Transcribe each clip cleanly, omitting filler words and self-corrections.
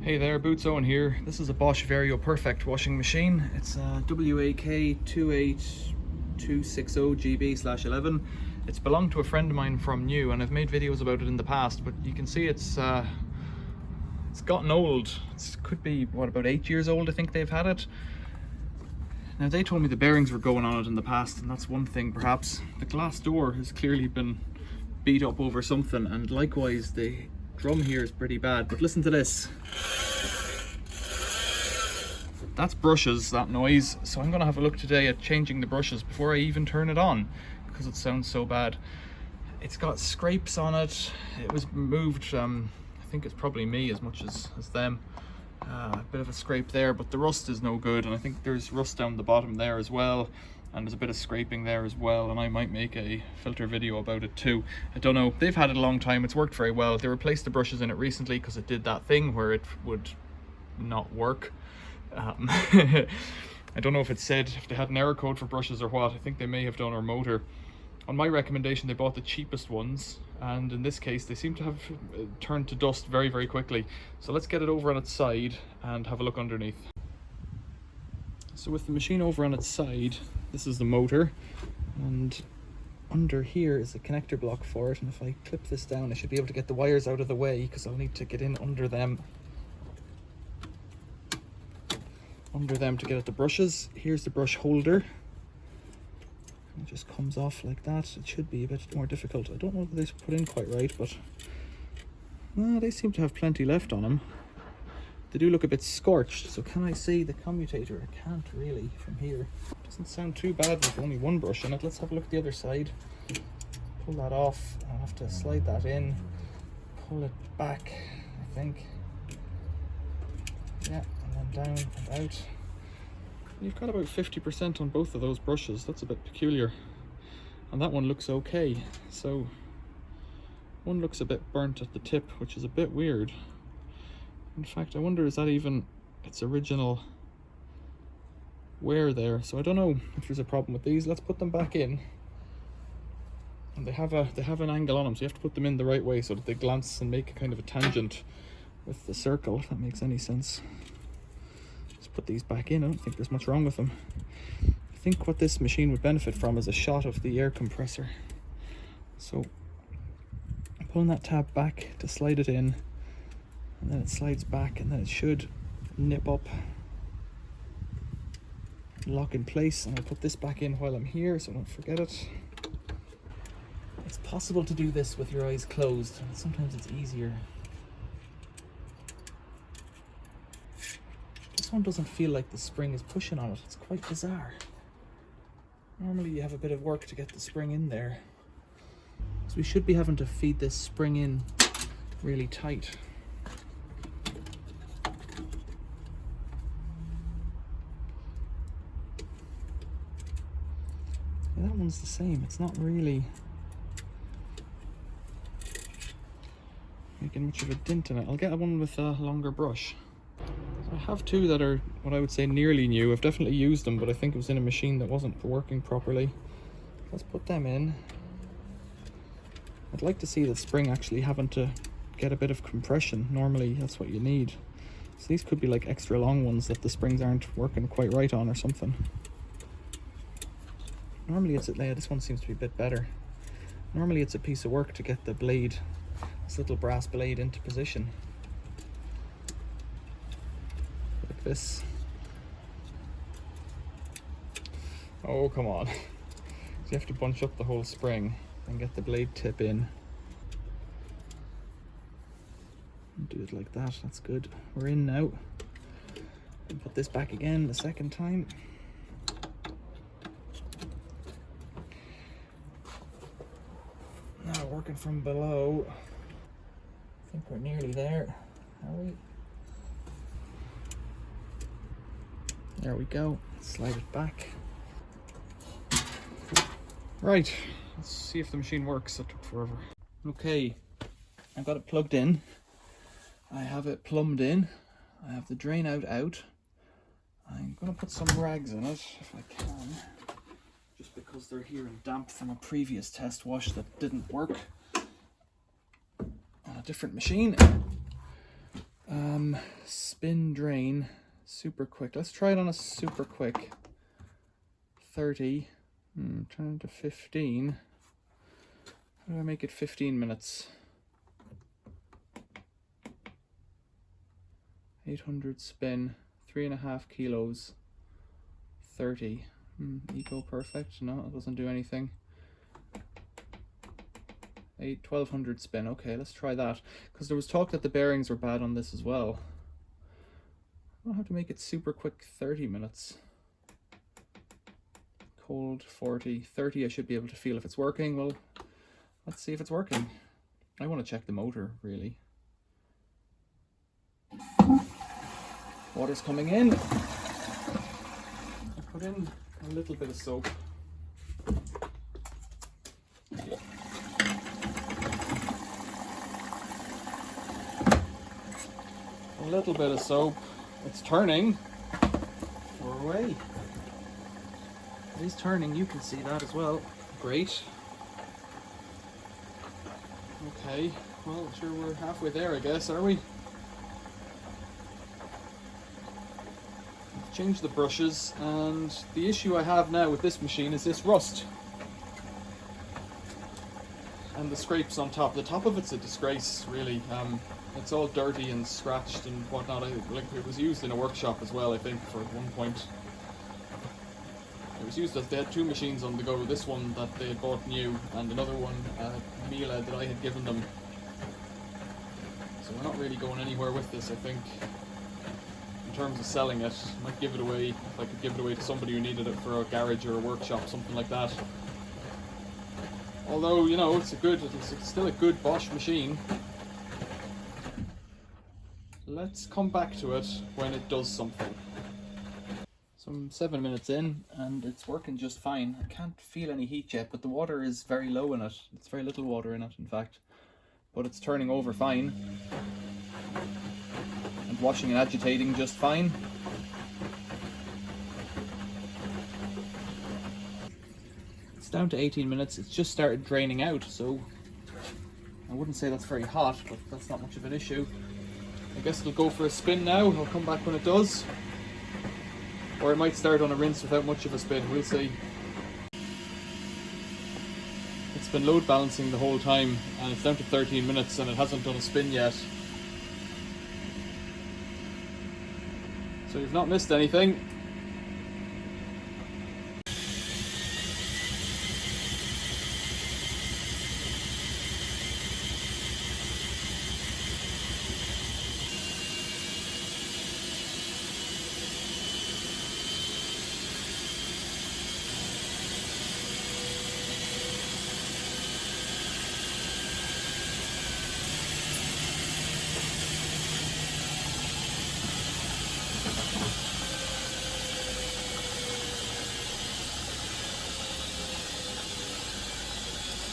Hey there, Boots Owen here. This is a Bosch Varioperfect washing machine. It's a WAK28260GB/11. It's belonged to a friend of mine from New, and I've made videos about it in the past, but you can see it's gotten old. It could be, what, about 8 years old I think they've had it. Now they told me the bearings were going on it in the past, and that's one thing perhaps. The glass door has clearly been beat up over something, and likewise the drum here is pretty bad. But listen to this. That's brushes, that noise. So I'm gonna have a look today at changing the brushes before I even turn it on, because it sounds so bad. It's got scrapes on it. It was moved, I think it's probably me as much as them. A bit of a scrape there, but the rust is no good, and I think there's rust down the bottom there as well, and there's a bit of scraping there as well, and I might make a filter video about it too. I don't know, they've had it a long time, it's worked very well. They replaced the brushes in it recently because it did that thing where it would not work. I don't know if it said if they had an error code for brushes or what. I think they may have done, or motor. On my recommendation, they bought the cheapest ones, and in this case they seem to have turned to dust very, very quickly. So let's get it over on its side and have a look underneath. So with the machine over on its side, this is the motor, and under here is a connector block for it, and if I clip this down I should be able to get the wires out of the way, because I'll need to get in under them to get at the brushes. Here's the brush holder. It just comes off like that. It should be a bit more difficult. I don't know if they put in quite right, but they seem to have plenty left on them. They do look a bit scorched, so can I see the commutator? I can't really from here. Doesn't sound too bad with only one brush in it. Let's have a look at the other side. Pull that off. I'll have to slide that in, pull it back, I think. Yeah, and then down and out. You've got about 50% on both of those brushes. That's a bit peculiar. And that one looks okay. So one looks a bit burnt at the tip, which is a bit weird. In fact, I wonder, is that even its original wear there? So I don't know if there's a problem with these. Let's put them back in. And they have an angle on them, so you have to put them in the right way so that they glance and make a kind of a tangent with the circle, if that makes any sense. Let's put these back in. I don't think there's much wrong with them. I think what this machine would benefit from is a shot of the air compressor. So I'm pulling that tab back to slide it in, and then it slides back, and then it should nip up, lock in place, and I'll put this back in while I'm here so I don't forget it. It's possible to do this with your eyes closed, and sometimes it's easier. This one doesn't feel like the spring is pushing on it. It's quite bizarre. Normally you have a bit of work to get the spring in there. So we should be having to feed this spring in really tight. Yeah, that one's the same. It's not really making much of a dent in it. I'll get one with a longer brush. I have two that are what I would say nearly new. I've definitely used them, but I think it was in a machine that wasn't working properly. Let's put them in. I'd like to see the spring actually having to get a bit of compression. Normally that's what you need. So these could be like extra long ones that the springs aren't working quite right on or something. Normally it's this one seems to be a bit better. Normally it's a piece of work to get the blade, this little brass blade, into position. This. Oh, come on. So you have to bunch up the whole spring and get the blade tip in. Do it like that. That's good. We're in now. And put this back again the second time. Now working from below. I think we're nearly there. Are we? There we go. Slide it back. Right, let's see if the machine works. It took forever. Okay, I've got it plugged in. I have it plumbed in. I have the drain out. I'm going to put some rags in it if I can, just because they're here and damp from a previous test wash that didn't work on a different machine. spin drain super quick. Let's try it on a super quick 30. Turn it to 15. How do I make it 15 minutes? 800 spin, 3.5 kilos, 30. Eco perfect. No, it doesn't do anything. 1200 spin. Okay, let's try that, because there was talk that the bearings were bad on this as well. I don't know how to make it super quick 30 minutes. Cold 40. 30 I should be able to feel if it's working. Well, let's see if it's working. I want to check the motor, really. Water's coming in. I put in a little bit of soap. A little bit of soap. It's turning. We're away. It is turning, you can see that as well. Great. Okay, well, sure, we're halfway there, I guess, are we? Change the brushes, and the issue I have now with this machine is this rust. And the scrapes on top. The top of it's a disgrace, really. It's all dirty and scratched and whatnot. It was used in a workshop as well, I think, for one point. It was used as they had two machines on the go. This one that they had bought new, and another one, Miele, that I had given them. So we're not really going anywhere with this, I think. In terms of selling it, I might give it away if I could give it away to somebody who needed it for a garage or a workshop, something like that. Although, you know, it's still a good Bosch machine. Let's come back to it when it does something. So I'm 7 minutes in and it's working just fine. I can't feel any heat yet, but the water is very low in it. It's very little water in it, in fact. But it's turning over fine. And washing and agitating just fine. It's down to 18 minutes. It's just started draining out, so I wouldn't say that's very hot, but that's not much of an issue. I guess it'll go for a spin now. I'll come back when it does. Or I might start on a rinse without much of a spin. We'll see. It's been load balancing the whole time, and it's down to 13 minutes and it hasn't done a spin yet. So you've not missed anything.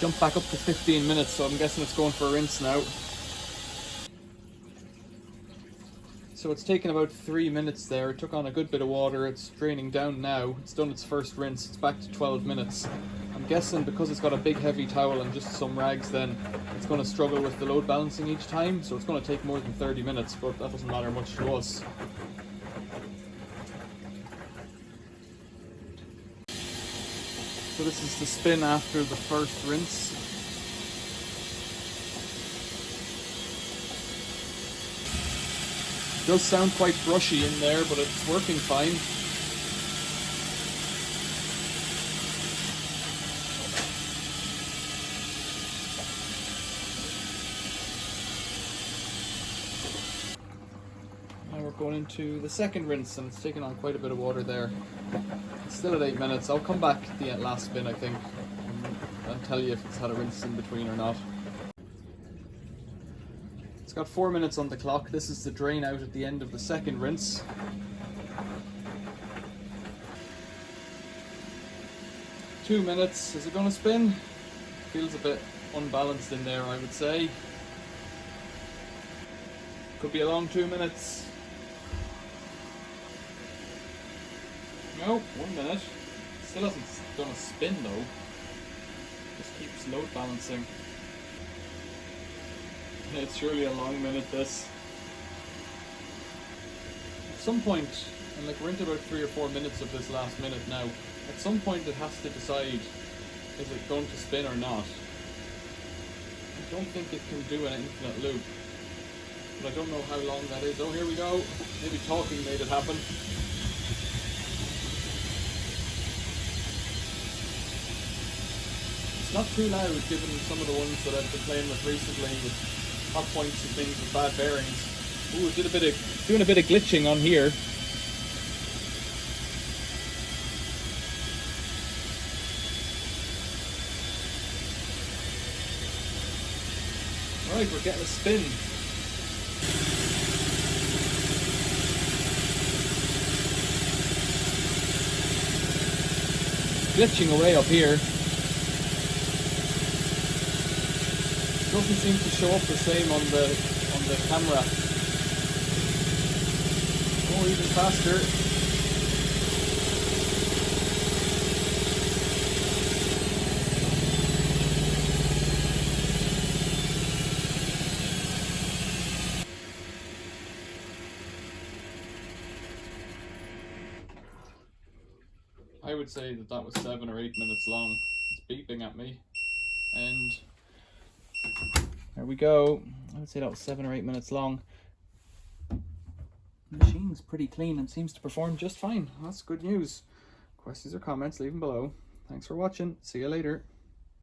Jump back up to 15 minutes, so I'm guessing it's going for a rinse now. So it's taken about 3 minutes there. It took on a good bit of water. It's draining down now. It's done its first rinse. It's back to 12 minutes. I'm guessing because it's got a big heavy towel and just some rags, then it's going to struggle with the load balancing each time. So it's going to take more than 30 minutes, but that doesn't matter much to us. So this is the spin after the first rinse. It does sound quite brushy in there, but it's working fine. Now we're going into the second rinse, and it's taking on quite a bit of water there. It's still at 8 minutes. I'll come back at the last spin, I think, and tell you if it's had a rinse in between or not. It's got 4 minutes on the clock. This is the drain out at the end of the second rinse. Two minutes. Is it going to spin? Feels a bit unbalanced in there, I would say. Could be a long 2 minutes. No, 1 minute. Still hasn't done a spin though. Just keeps load balancing. It's surely a long minute, this. some point, and like we're into about 3 or 4 minutes of this last minute now, at some point it has to decide, is it going to spin or not? I don't think it can do an infinite loop, but I don't know how long that is. Oh, here we go. Maybe talking made it happen. It's not too loud given some of the ones that I've been playing with recently with hot points and things with bad bearings. Ooh, it doing a bit of glitching on here. Right, we're getting a spin. Glitching away up here. Doesn't seem to show up the same on the camera. Oh, even faster. I would say that was 7 or 8 minutes long. It's beeping at me. And there we go. I would say that was 7 or 8 minutes long. The machine's pretty clean and seems to perform just fine. That's good news. Questions or comments, leave them below. Thanks for watching. See you later.